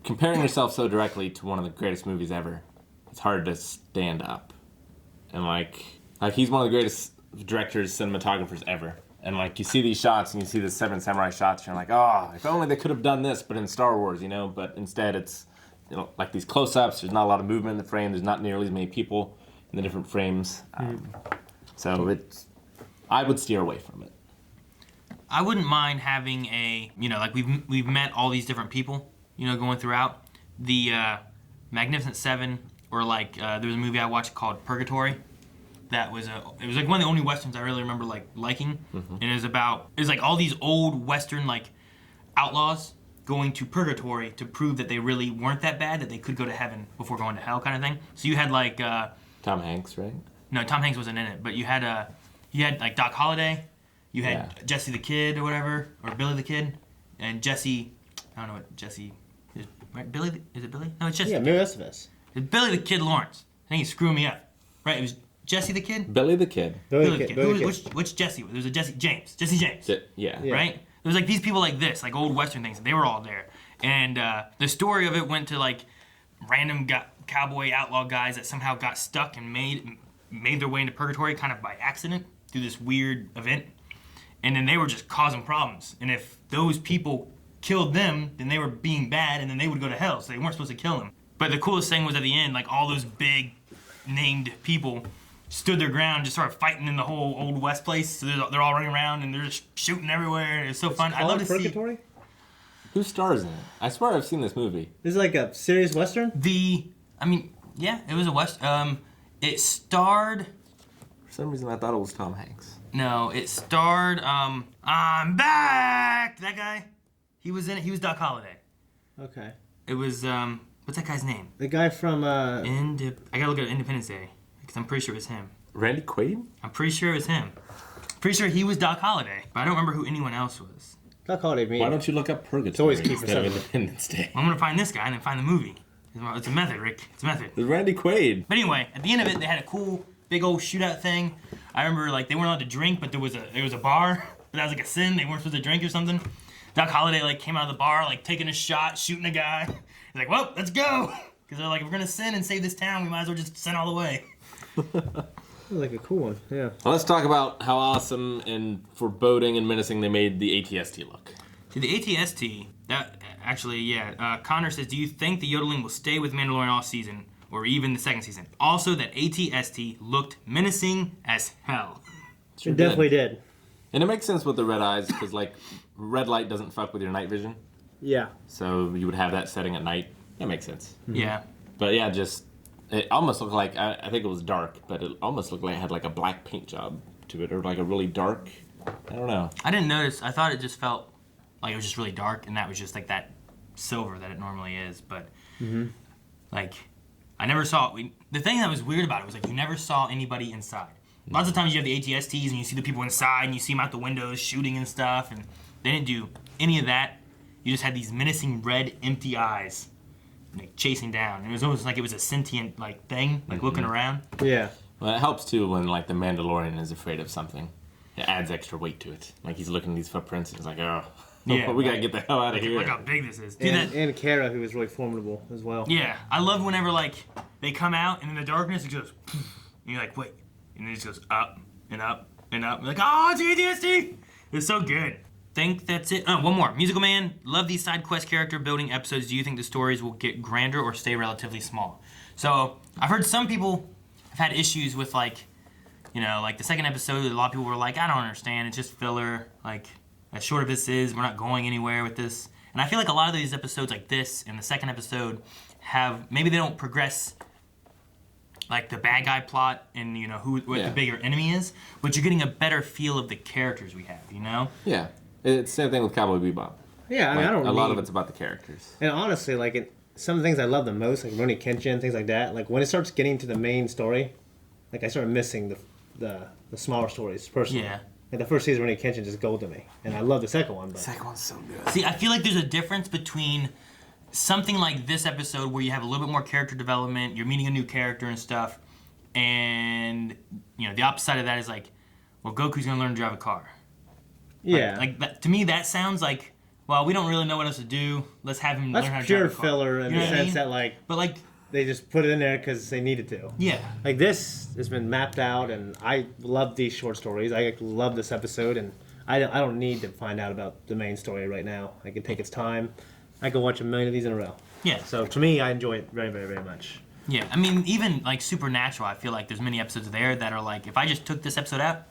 comparing yourself so directly to one of the greatest movies ever, it's hard to stand up. And like he's one of the greatest directors, cinematographers ever. And like you see these shots and you see the Seven Samurai shots, you're like, oh, if only they could have done this, but in Star Wars, you know. But instead, it's, you know, like these close-ups. There's not a lot of movement in the frame. There's not nearly as many people in the different frames. So I would steer away from it. I wouldn't mind having a, you know, like we've met all these different people, you know, going throughout. The Magnificent Seven, or like there was a movie I watched called Purgatory. That was it was like one of the only Westerns I really remember liking. Mm-hmm. And it was like all these old Western like outlaws going to purgatory to prove that they really weren't that bad, that they could go to heaven before going to hell, kind of thing. So you had like Tom Hanks, right? no, Tom Hanks wasn't in it, but you had like Doc Holliday, you had Jesse the Kid or whatever, or Billy the Kid, and Jesse. I don't know what Jesse is. Right? Billy? Is it Billy? No, it's Jesse. Yeah, maybe that's this. It's Billy the Kid Lawrence. I think he's screwing me up. Right? It was Jesse the Kid. Billy the Kid. Billy the Kid. Which Jesse? There was a Jesse James. Jesse James. Yeah. Right? There was like these people like this, like old Western things. And they were all there, and the story of it went to like random cowboy outlaw guys that somehow got stuck and made their way into purgatory kind of by accident through this weird event, and then they were just causing problems. And if those people killed them, then they were being bad, and then they would go to hell. So they weren't supposed to kill them. But the coolest thing was at the end, like all those big named people stood their ground, just started fighting in the whole old West place. So they're all running around and they're just shooting everywhere. It's so fun. I love to Purgatory? see. Who stars in it? I swear I've seen this movie. This is like a serious Western? Yeah, it was a West. It starred. For some reason, I thought it was Tom Hanks. No, it starred. I'm back. That guy. He was in it. He was Doc Holliday. Okay. It was what's that guy's name? The guy from I gotta look at Independence Day because I'm pretty sure it was him. Randy Quaid? I'm pretty sure it was him. Pretty sure he was Doc Holliday, but I don't remember who anyone else was. Doc Holliday. Why don't you look up Purgatory always keep instead of yourself. Independence Day? I'm gonna find this guy and then find the movie. It's a method, Rick. It's a method. It's Randy Quaid. But anyway, at the end of it, they had a cool big old shootout thing. I remember like they weren't allowed to drink, but there was a bar. But that was like a sin. They weren't supposed to drink or something. Doc Holliday like came out of the bar like taking a shot, shooting a guy. He's like, well, let's go. Because they're like, if we're gonna sin and save this town, we might as well just sin all the way. Like a cool one, yeah. Well, let's talk about how awesome and foreboding and menacing they made the ATST look. To the ATST, that actually, yeah. Connor says, do you think the yodeling will stay with Mandalorian all season, or even the second season? Also, that ATST looked menacing as hell. It definitely did. And it makes sense with the red eyes, because like red light doesn't fuck with your night vision. Yeah. So you would have that setting at night. That makes sense. Mm-hmm. Yeah. But yeah, just it almost looked like I think it was dark, but it almost looked like it had like a black paint job to it, or like a really dark. I don't know. I didn't notice. I thought it just felt like it was just really dark, and that was just like that silver that it normally is. But like, I never saw it. The thing that was weird about it was like you never saw anybody inside. Lots of times you have the ATSTs and you see the people inside and you see them out the windows shooting and stuff, and they didn't do any of that. You just had these menacing red, empty eyes, like chasing down. And it was almost like it was a sentient like thing, like looking around. Yeah. Well, it helps too when like the Mandalorian is afraid of something. It adds extra weight to it. Like he's looking at these footprints and he's like, oh, yeah, we gotta get the hell out of here. Look how big this is. And Kara, who was really formidable as well. Yeah, I love whenever like they come out and in the darkness it goes, and you're like, wait, and then it just goes up and up and up. You're like, oh, it's ATST. It's so good. Think that's it. Oh, one more. Musical Man, love these side quest character building episodes. Do you think the stories will get grander or stay relatively small? So I've heard some people have had issues with like, you know, like the second episode, a lot of people were like, I don't understand. It's just filler. Like, as short as this is, we're not going anywhere with this. And I feel like a lot of these episodes like this and the second episode have, maybe they don't progress like the bad guy plot and, you know, what the bigger enemy is, but you're getting a better feel of the characters we have, you know? Yeah. It's the same thing with Cowboy Bebop. Yeah, I mean, like, I don't a lot of it's about the characters. And honestly, like, some of the things I love the most, like Rurouni Kenshin, things like that, like, when it starts getting to the main story, like, I started missing the smaller stories, personally. Yeah. Like, the first season of Rurouni Kenshin just gold to me. And I love the second one, but... The second one's so good. See, I feel like there's a difference between something like this episode where you have a little bit more character development, you're meeting a new character and stuff, and, you know, the opposite side of that is like, well, Goku's gonna learn to drive a car. Yeah. Like that, to me, that sounds like, well, we don't really know what else to do. Let's have him learn how to That's drive pure a car. filler in You know the what I sense mean? that, like, But like, they just put it in there because they needed to. yeah. Like, this has been mapped out, and I love these short stories. I love this episode, and I don't need to find out about the main story right now. I can take its time. I can watch a million of these in a row. Yeah. So, to me, I enjoy it very, very, very much. Yeah, I mean, even like Supernatural, I feel like there's many episodes there that are like, if I just took this episode out,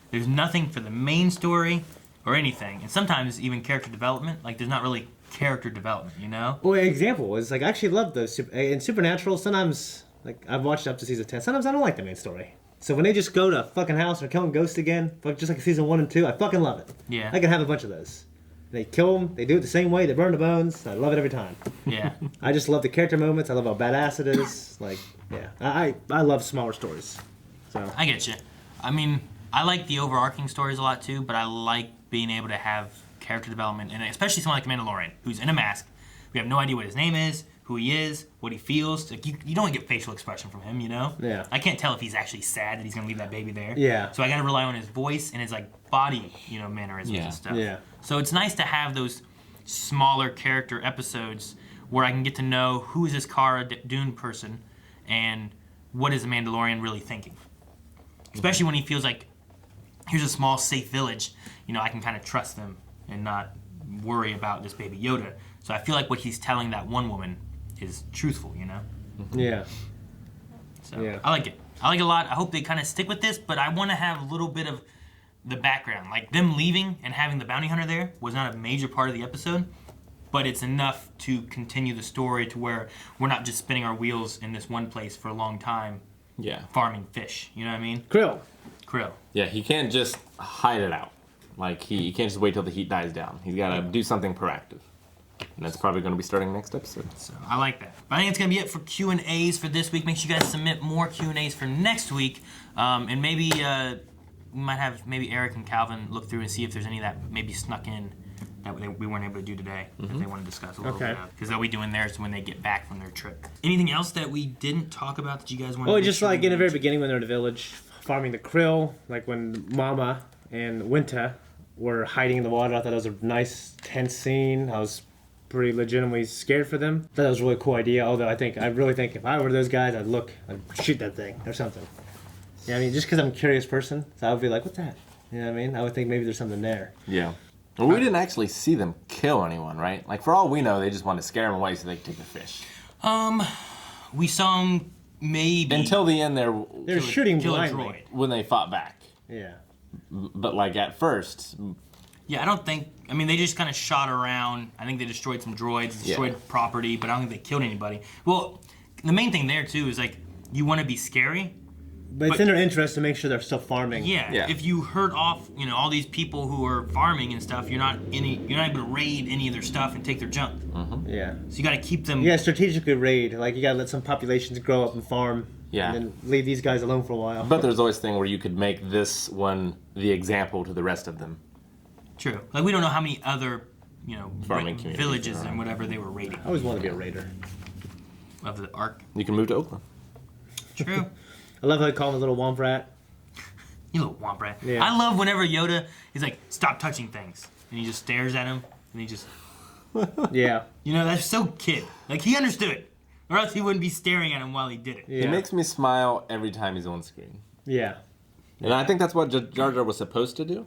there's nothing for the main story or anything. And sometimes even character development, like there's not really character development, you know? Well, an example is, like, I actually love in Supernatural, sometimes, like, I've watched up to season 10, sometimes I don't like the main story. So when they just go to a fucking house or killing ghosts again, just like season 1 and 2, I fucking love it. Yeah. I can have a bunch of those. They kill him. They do it the same way. They burn the bones. I love it every time. Yeah. I just love the character moments. I love how badass it is. Like, yeah, I love smaller stories. So I get you. I mean, I like the overarching stories a lot too, but I like being able to have character development, and especially someone like the Mandalorian, who's in a mask. We have no idea what his name is, who he is, what he feels. Like you don't get facial expression from him, you know? Yeah. I can't tell if he's actually sad that he's gonna leave that baby there. Yeah. So I gotta rely on his voice and his like body, mannerisms and stuff. Yeah. So it's nice to have those smaller character episodes where I can get to know who is this Cara Dune person and what is the Mandalorian really thinking. Especially when he feels like here's a small safe village, I can kind of trust them and not worry about this baby Yoda. So I feel like what he's telling that one woman is truthful, yeah. So Yeah. I like it. I like it a lot. I hope they kind of stick with this, but I want to have a little bit of the background. Like them leaving and having the bounty hunter there was not a major part of the episode, but it's enough to continue the story to where we're not just spinning our wheels in this one place for a long time Yeah. farming fish. You know what I mean? Krill. Krill. Yeah, he can't just hide it out. Like, he can't just wait till the heat dies down. He's got to do something proactive. And that's probably going to be starting next episode. So I like that. But I think it's going to be it for Q&As for this week. Make sure you guys submit more Q&As for next week. And maybe we might have Eric and Calvin look through and see if there's any that maybe snuck in that we weren't able to do today that they want to discuss a little bit of. Because they'll be doing theirs when they get back from their trip. Anything else that we didn't talk about that you guys want to Well, just like in the very beginning when they're in the village farming the krill, like when Mama and Winter were hiding in the water. I thought that was a nice, tense scene. I was pretty legitimately scared for them. I thought that was a really cool idea, although I really think if I were those guys, I'd shoot that thing or something. Yeah, I mean, just because I'm a curious person, so I would be like, what's that? You know what I mean? I would think maybe there's something there. Yeah. Well, we didn't actually see them kill anyone, right? Like, for all we know, they just wanted to scare them away so they could take the fish. We saw them maybe... Until the end, They're shooting kill a blindly. droid. when they fought back. Yeah. But, like, at first... Yeah, I don't think... I mean, they just kind of shot around. I think they destroyed some droids, destroyed property, but I don't think they killed anybody. Well, the main thing there, too, is, like, you want to be scary. But it's in their interest to make sure they're still farming. Yeah. If you hurt off, all these people who are farming and stuff, you're not able to raid any of their stuff and take their junk. Mm-hmm. Yeah. So you got to keep them... You got to strategically raid. Like, you got to let some populations grow up and farm. Yeah. And then leave these guys alone for a while. But there's always a thing where you could make this one the example to the rest of them. True. Like, we don't know how many other, Farming communities villages around. and whatever they were raiding. I always wanted to be a raider. Of the Ark. You can move to Oakland. True. I love how they call him a little womp rat. You little womp rat. Yeah. I love whenever Yoda is like, stop touching things. And he just stares at him. And he just... Yeah. that's so kid. Like, he understood it. Or else he wouldn't be staring at him while he did it. Yeah. He makes me smile every time he's on screen. Yeah. And I think that's what Jar Jar was supposed to do.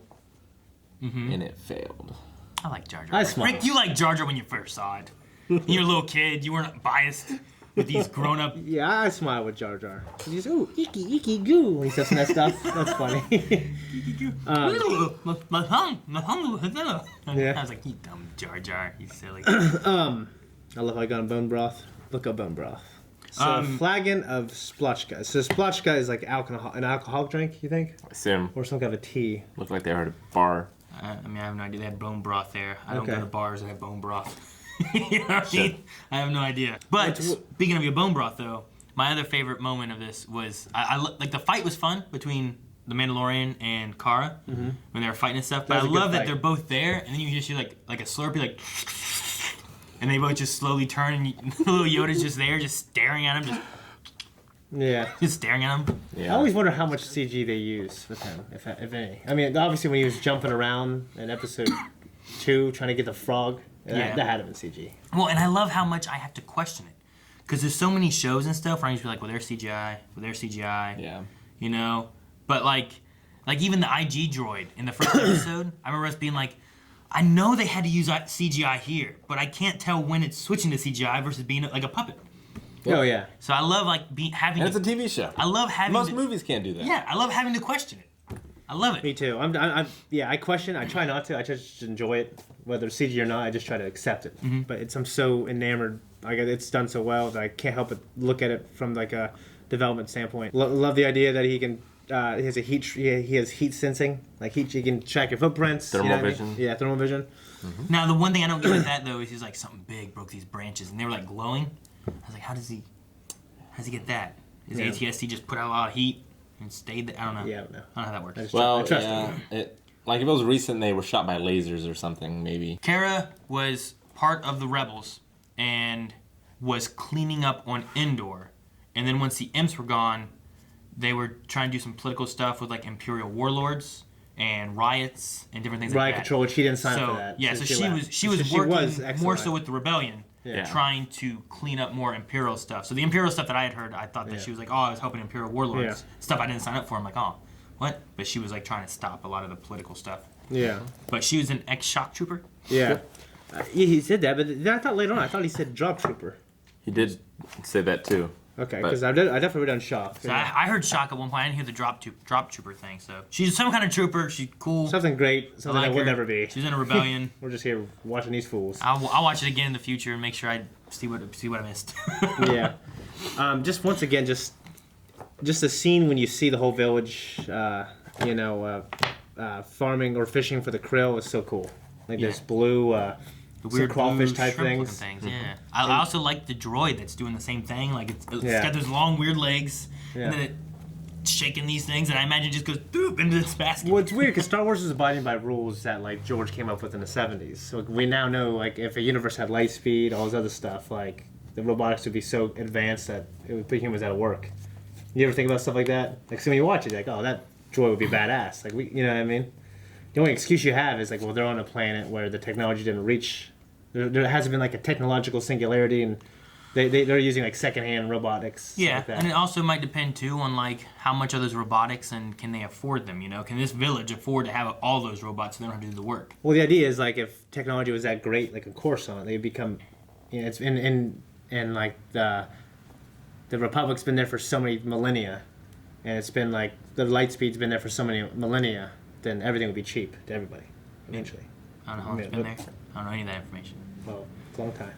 Mm-hmm. And it failed. I like Jar Jar. I smile. Rick, you liked Jar Jar when you first saw it. You're a little kid. You weren't biased with these grown-up... Yeah, I smile with Jar Jar. He's ooh, icky goo when he says that stuff. That's funny. My tongue. Yeah. I was like, you dumb Jar Jar. You silly. I love how I got on bone broth. Look up bone broth. So a flagon of splotchka. So splotchka is like an alcoholic drink, you think? I assume. Or some kind of a tea. Looked like they were at a bar. I have no idea. They had bone broth there. I don't Okay. go to bars that have bone broth. You know what I mean? I have no idea. But speaking of your bone broth, though, my other favorite moment of this was like the fight was fun between the Mandalorian and Cara when they were fighting and stuff. But I love that they're both there, and then you just hear like a Slurpee like, and they both just slowly turn, and little Yoda's just there, just staring at him, just staring at him. Yeah. I always wonder how much CG they use with him, if any. I mean, obviously when he was jumping around in episode 2 trying to get the frog, that had to have been CG. Well, and I love how much I have to question it. Because there's so many shows and stuff where I used to be like, well, there's CGI. Yeah. But like even the IG droid in the first episode, I remember us being like, I know they had to use CGI here, but I can't tell when it's switching to CGI versus being like a puppet. Oh, yeah. So I love having. And it's a TV show. I love having. Most movies can't do that. Yeah, I love having to question it. I love it. Me too. I question. I try not to. I just enjoy it, whether it's CG or not. I just try to accept it. Mm-hmm. But I'm so enamored. It's done so well that I can't help but look at it from like a development standpoint. Love the idea that he can he has he has heat sensing, like he can track your footprints. Thermal you know what I mean? vision. Yeah, thermal vision. Now, the one thing I don't get with that, though, is he's like, something big broke these branches, and they were, like, glowing. I was like, how does he get that? Is Yeah. ATST just put out a lot of heat and stayed there? I don't know. Yeah, I don't know. I don't know how that works. I Well, trust yeah. him. Like if it was recent, they were shot by lasers or something, maybe. Kara was part of the rebels and was cleaning up on Endor. And then once the imps were gone, they were trying to do some political stuff with, like, Imperial warlords and riots and different things like Riot that. control, which she didn't sign So, up for that. yeah, so she left. was So working excellent. more so with the rebellion, Yeah. trying to clean up more Imperial stuff. So the Imperial stuff that I had heard, I thought that Yeah. she was like, oh, I was helping Imperial warlords. Yeah. Stuff I didn't sign up for. I'm like, oh, what? But she was, like, trying to stop a lot of the political stuff. Yeah. But she was an ex-shock trooper. Yeah. He said that, but then I thought later on, I thought he said drop trooper. He did say that too. Okay, But- because I definitely read on shock. So I heard shock at one point. I didn't hear the drop trooper thing. So she's some kind of trooper. She's cool. Something great, something I like that will her. never be. She's in a rebellion. We're just here watching these fools. I'll watch it again in the future and make sure I see what I missed. Yeah. Just once again, just the scene when you see the whole village, farming or fishing for the krill is so cool. Like Yeah. this blue, The some weird crawfish blue type shrimp-looking things. Yeah. I also like the droid that's doing the same thing. Like it's Yeah. got those long weird legs, Yeah. and then it's shaking these things, and I imagine it just goes doop into this basket. Well, it's weird because Star Wars is abiding by rules that like George came up with in the '70s. So we now know like if a universe had light speed, all this other stuff, like the robotics would be so advanced that it would put humans out of work. You ever think about stuff like that? Like, so when you watch it, like, oh, that droid would be badass. Like, you know what I mean? The only excuse you have is like, well, they're on a planet where the technology didn't reach. There hasn't been like a technological singularity, and they're using like secondhand robotics. Yeah, like that. and it also might depend too on like how much are those robotics and can they afford them? You know, can this village afford to have all those robots so they don't have to do the work? Well, the idea is like if technology was that great, like a Coruscant, they'd become, you know, it's in like the Republic's been there for so many millennia, and it's been like the light speed's been there for so many millennia. Then everything would be cheap to everybody eventually. I don't know how long it's been there. I don't know any of that information. Well, it's a long time.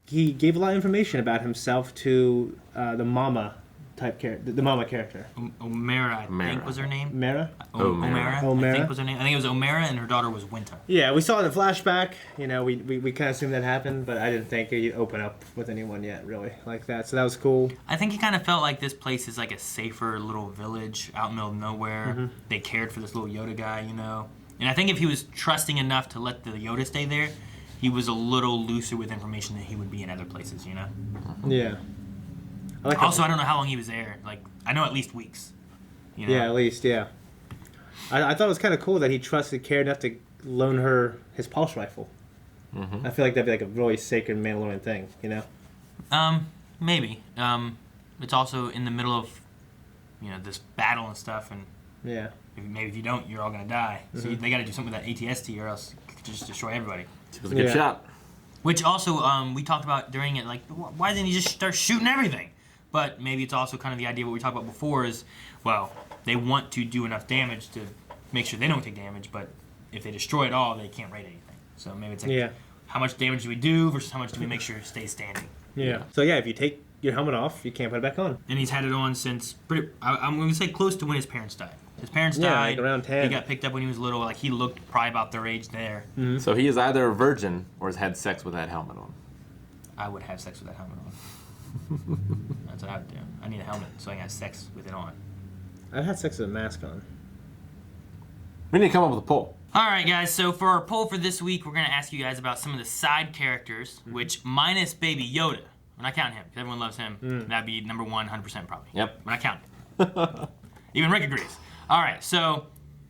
He gave a lot of information about himself to the mama type character, the mama character. Omera, I Omera. think was her name. Mara? Omera, I Omera? think was her name. I think it was Omera, and her daughter was Winta. Yeah, we saw in the flashback. You know, we kind of assumed that happened, but I didn't think he'd open up with anyone yet, really, like that. So that was cool. I think he kind of felt like this place is like a safer little village out in the middle of nowhere. Mm-hmm. They cared for this little Yoda guy, you know. And I think if he was trusting enough to let the Yoda stay there, he was a little looser with information than he would be in other places, you know. Yeah. I like how- Also, I don't know how long he was there. Like, I know at least weeks. You know? Yeah, at least, yeah. I thought it was kind of cool that he cared enough to loan her his pulse rifle. I feel like that'd be like a really sacred Mandalorian thing, you know? Maybe. It's also in the middle of, you know, this battle and stuff, and Yeah. maybe if you don't, you're all gonna die. So they got to do something with that ATST, or else it could just destroy everybody. It was a good Yeah. shot. Which also, we talked about during it, like, why didn't he just start shooting everything? But maybe it's also kind of the idea what we talked about before is, well, they want to do enough damage to make sure they don't take damage, but if they destroy it all, they can't rate anything. So maybe it's like, Yeah. how much damage do we do versus how much do we make sure it stays standing? Yeah. So yeah, if you take your helmet off, you can't put it back on. And he's had it on since, I'm going to say close to when his parents died. His parents Yeah, died. like around 10. He got picked up when he was little. Like, he looked probably about their age there. So he is either a virgin or has had sex with that helmet on. I would have sex with that helmet on. That's what I would do. I need a helmet so I can have sex with it on. I've had sex with a mask on. We need to come up with a poll. All right, guys. So for our poll for this week, we're gonna ask you guys about some of the side characters, which minus Baby Yoda. We're not counting him because everyone loves him. That'd be number 1, 100% probably. Yep. We're not counting. Even Rick agrees. All right. So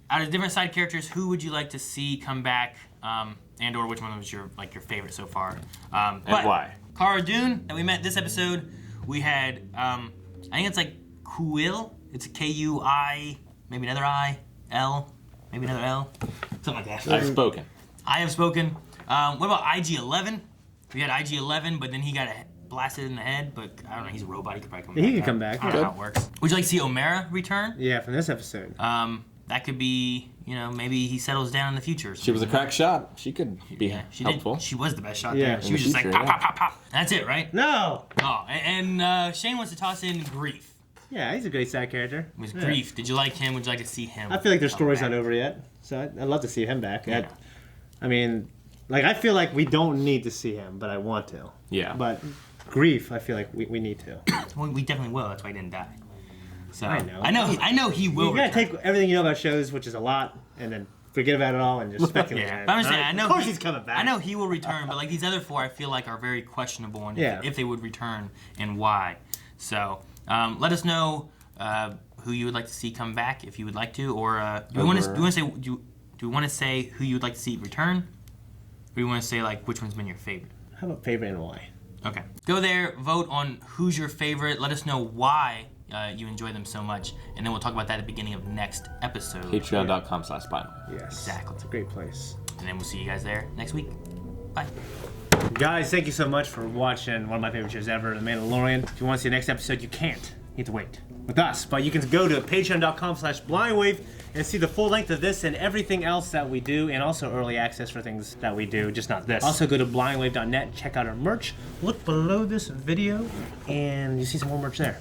out of different side characters, who would you like to see come back, and or which one was your favorite so far? And why? Cara Dune that we met this episode. We had I think it's like Kuil. It's a K-U-I, maybe another I, L, maybe another L, something like that. I've spoken. I have spoken. What about IG-11? We had IG-11, but then he got blasted in the head. But I don't know. He's a robot. He could probably come back. He could come back. I don't know how it works. Would you like to see Omera return? Yeah, from this episode. That could be, you know, maybe he settles down in the future. She was a crack shot. She could be She helpful. did. She was the best shot Yeah. there. She In was the just future, like pop, yeah. pop, pop, pop. That's it, right? No! Oh, and Shane wants to toss in Grief. Yeah, he's a great side character. Was Yeah. Grief. Did you like him? Would you like to see him? I feel like their come story's back? not over yet, so I'd love to see him back. Yeah. I mean, like, I feel like we don't need to see him, but I want to. Yeah. But Grief, I feel like we need to. Well, we definitely will. That's why he didn't die. So I know. I know he will. You gotta return. take everything you know about shows, which is a lot, and then forget about it all and just speculate. Yeah, on it. but I'm saying, Alright, I know Of course he's coming back. I know he will return, but like these other four, I feel like are very questionable on Yeah. if they would return and why. So let us know who you would like to see come back if you would like to, or do we want to say who you would like to see return? Or do we want to say like which one's been your favorite? How about favorite and why? Okay, go there, vote on who's your favorite. Let us know why you enjoy them so much, and then we'll talk about that at the beginning of next episode. Patreon.com/Blind. Yes. Exactly. It's a great place. And then we'll see you guys there next week. Bye. Guys, thank you so much for watching one of my favorite shows ever, The Mandalorian. If you want to see the next episode, you can't. You have to wait with us. But you can go to patreon.com/blindwave and see the full length of this and everything else that we do, and also early access for things that we do, just not this. Also go to blindwave.net, check out our merch, look below this video, and you see some more merch there.